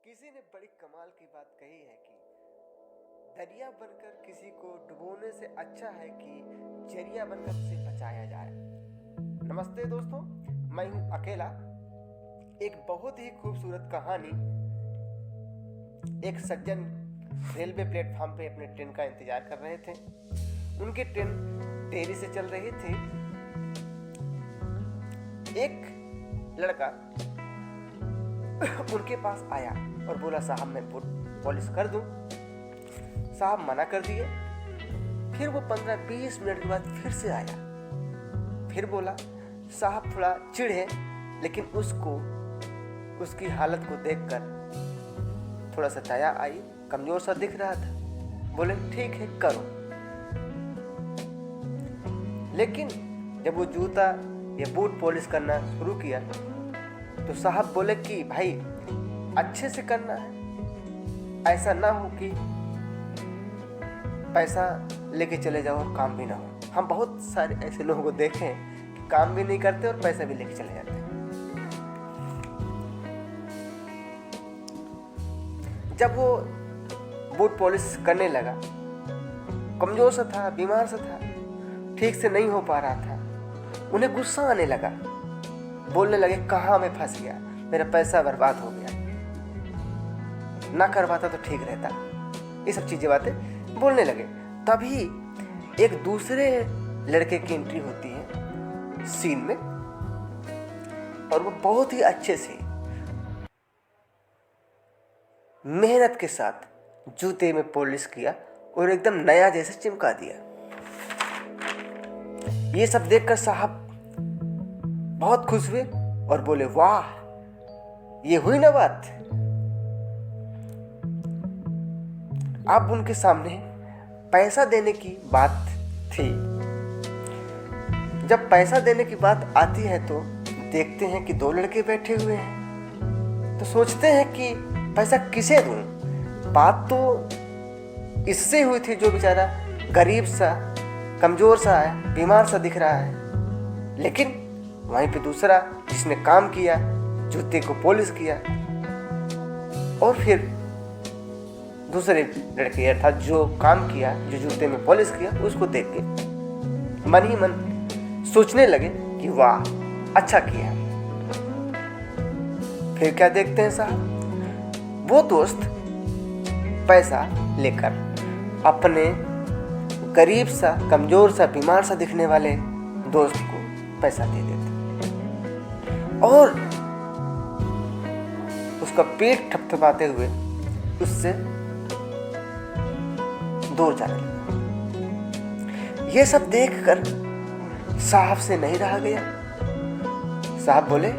किसी ने बड़ी कमाल की बात कही है कि दरिया बनकर किसी को डुबोने से अच्छा है कि जरिया बनकर उसे बचाया जाए। नमस्ते दोस्तों, मैं हूं अकेला। एक बहुत ही खूबसूरत कहानी। एक सज्जन रेलवे प्लेटफॉर्म पे अपने ट्रेन का इंतजार कर रहे थे। उनकी ट्रेन देरी से चल रही थी। एक लड़का उनके पास आया और बोला, साहब मैं बूट पॉलिश कर दूं। साहब मना कर दिए। फिर वो 15-20 मिनट के बाद फिर से आया। फिर बोला, साहब थोड़ा चिढ़ है, लेकिन उसकी हालत को देखकर थोड़ा सा दया आई। कमजोर सा दिख रहा था। बोले, ठीक है करो। लेकिन जब वो जूता या बूट पॉलिश करना शुरू किया तो साहब बोले कि भाई अच्छे से करना है, ऐसा ना हो कि पैसा लेके चले जाओ और काम भी ना हो। हम बहुत सारे ऐसे लोगों को देखे हैं कि काम भी नहीं करते और पैसा भी लेके चले जाते हैं। जब वो बूट पॉलिश करने लगा, कमजोर सा था, बीमार सा था, ठीक से नहीं हो पा रहा था। उन्हें गुस्सा आने लगा। बोलने लगे, कहाँ मैं फंस गया, मेरा पैसा बर्बाद हो गया, ना करवाता तो ठीक रहता। ये सब चीजें बातें बोलने लगे। तभी एक दूसरे लड़के की एंट्री होती है सीन में, और वो बहुत ही अच्छे से मेहनत के साथ जूते में पॉलिश किया और एकदम नया जैसे चिमका दिया। ये सब देखकर साहब बहुत खुश हुए और बोले, वाह, ये हुई ना बात। अब उनके सामने पैसा देने की बात थी। जब पैसा देने की बात आती है तो देखते हैं कि दो लड़के बैठे हुए हैं। तो सोचते हैं कि पैसा किसे दूं। बात तो इससे हुई थी जो बेचारा गरीब सा, कमजोर सा है, बीमार सा दिख रहा है। लेकिन वहीं पे दूसरा जिसने काम किया, जूते को पॉलिश किया, और फिर दूसरे लड़के अर्थात जो काम किया, जो जूते में पॉलिश किया, उसको देख के मन ही मन सोचने लगे कि वाह, अच्छा किया। फिर क्या देखते हैं साहब, वो दोस्त पैसा लेकर अपने गरीब सा, कमजोर सा, बीमार सा दिखने वाले दोस्त को पैसा दे देते और उसका पेट थपथपाते हुए उससे दूर जाने लगा। ये सब देखकर साहब से नहीं रहा गया। साहब बोले,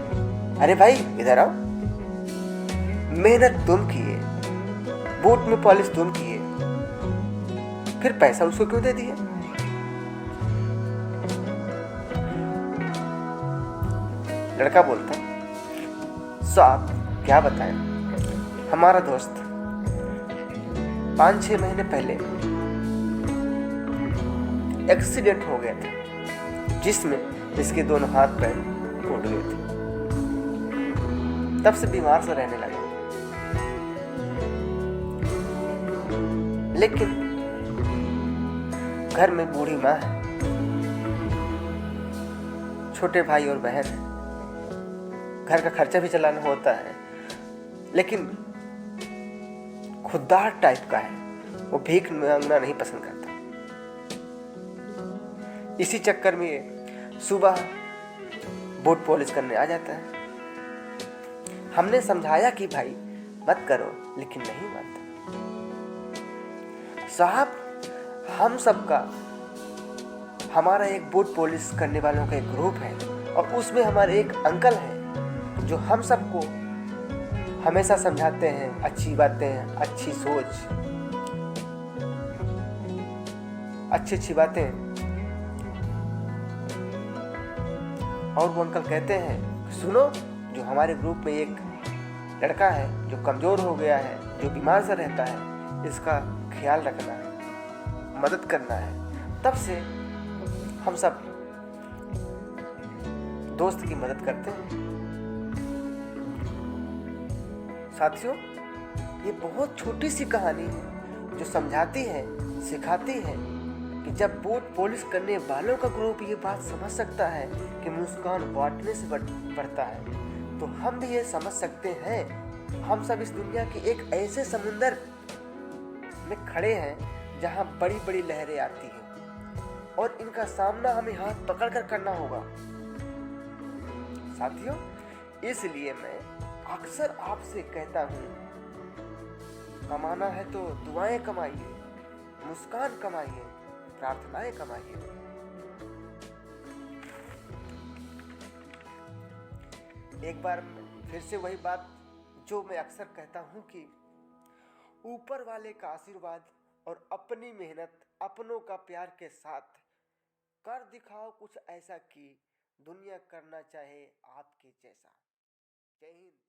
अरे भाई इधर आओ, मेहनत तुम किए, बूट में पॉलिश तुम किए, फिर पैसा उसको क्यों दे दिया? लड़का बोलता, साहब क्या बताएं, हमारा दोस्त 5-6 महीने पहले एक्सीडेंट हो गया था, जिसमें इसके दोनों हाथ पैर टूट गए थे। तब से बीमार सा रहने लगा। लेकिन घर में बूढ़ी माँ है, छोटे भाई और बहन है, घर का खर्चा भी चलाना होता है। लेकिन खुददार टाइप का है, वो भीख मांगना नहीं पसंद करता। इसी चक्कर में ये सुबह बूट पॉलिश करने आ जाता है। हमने समझाया कि भाई मत करो, लेकिन नहीं मानता। साहब, हम सबका, हमारा एक बूट पॉलिश करने वालों का एक ग्रुप है, और उसमें हमारे एक अंकल हैं जो हम सबको हमेशा समझाते हैं अच्छी बातें, अच्छी सोच, अच्छी बातें। और वो अंकल कहते हैं, सुनो, जो हमारे ग्रुप में एक लड़का है जो कमजोर हो गया है, जो बीमार सा रहता है, इसका ख्याल रखना है, मदद करना है। तब से हम सब दोस्त की मदद करते हैं। साथियों, ये बहुत छोटी सी कहानी है जो समझाती है, सिखाती है कि जब वोट पॉलिश करने वालों का ग्रुप ये बात समझ सकता है कि मुस्कान बांटने से बढ़ता है, तो हम भी ये समझ सकते हैं। हम सब इस दुनिया के एक ऐसे समुंदर में खड़े हैं जहां बड़ी बड़ी लहरें आती हैं और इनका सामना हमें हाथ पकड़कर करना होगा। साथियों, इसलिए मैं अक्सर आपसे कहता हूं, कमाना है तो दुआएं कमाइए, मुस्कान कमाइए, प्रार्थनाएं कमाइए। एक बार फिर से वही बात जो मैं अक्सर कहता हूं कि ऊपर वाले का आशीर्वाद और अपनी मेहनत, अपनों का प्यार के साथ कर दिखाओ कुछ ऐसा कि दुनिया करना चाहे आपके जैसा। जय हिंद।